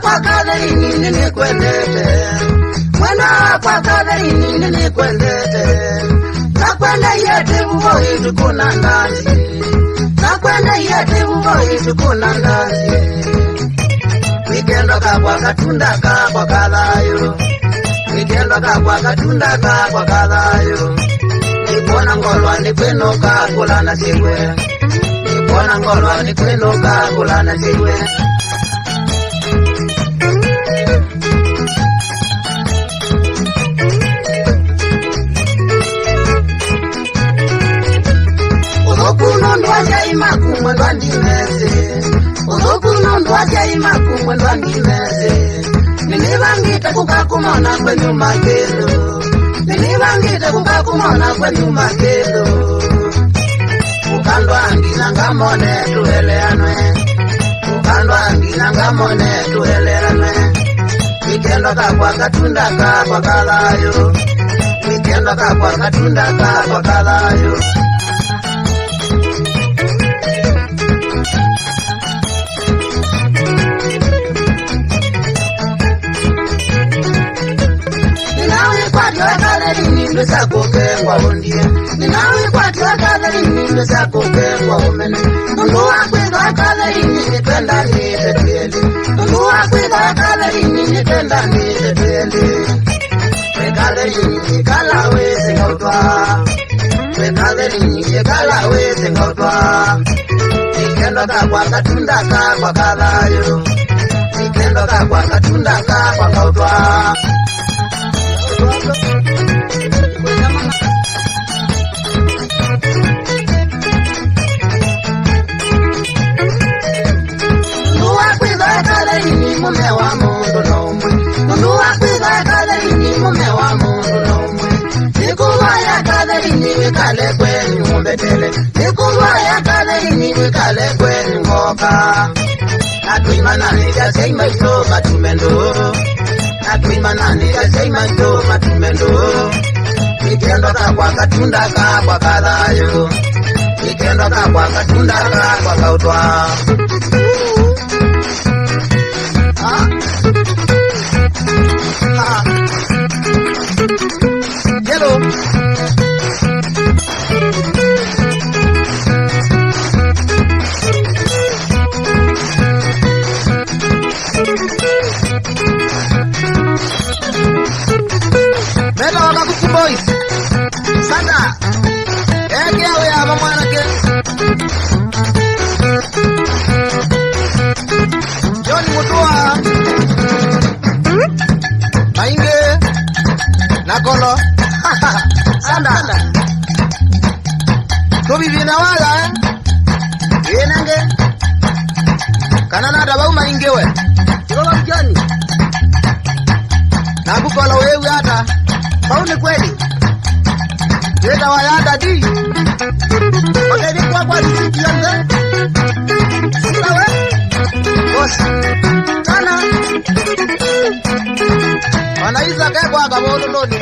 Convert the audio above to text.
kwa Catherine nikwendete, mwendo kwa Catherine nikwendete, nakwenda yete mvoi tukuna ndazi, nakwenda yete mvoi tukuna ndazi, wikendo kwa katunda kwa kalayo, wikendo kwa katunda kwa kalayo, nipona ngolwa nikwenoka kulana siwe, nipona ngolwa nikwenoka kulana siwe. Ndwaja imakumwe ndwandimeze, uzokuno ndwaja imakumwe ndwandimeze, ninivangite kukakumona kwenyu magendo, ninivangite kukakumona kwenyu magendo, ukandwa ndina ngamone tueleanwe, ukandwa ndina ngamone tueleanwe, wikendo kwa katunda kwa kalayo, wikendo kwa katunda kwa kalayo. Nisa kukengwa ondie, ninawi kwa tuwa Catherine nisa kukengwa omene, mungu wakwidwa Catherine nitenda nitetueli, mungu wakwidwa Catherine nitenda nitetueli, we Catherine kala wezi ngautwa, we Catherine kala wezi ngautwa, nikendo kwa katunda kwa kalayo, nikendo kwa katunda kwa ngautwa. Mume wa mundu nomwe, mundu wakwidha Catherine mume wa mundu nomwe, nikuvaya Catherine wikale kwenyu mumbetele, nikuvaya Catherine wikale kwenyu ngoka, natwimananija seimaito matumendo, natwimananija seimaito matumendo, wikendo kwa katunda kwa kalayo, wikendo kwa katunda kwa kautwa. Hello. Mela wakakuku boys. Sanda. Ege awe ya mamwana ke. John Mutua. Mainge. Nakolo. Sanda. Tobi vina wala yenange. Kanana dabau mainge we. Yoba mjani. Nakukolo wewe hata. Paune kweli. Yeda wayada di. Okedi kwa risiki yange. Sila we. Boss. Kana. Wanaiza kwa kabolo lodi.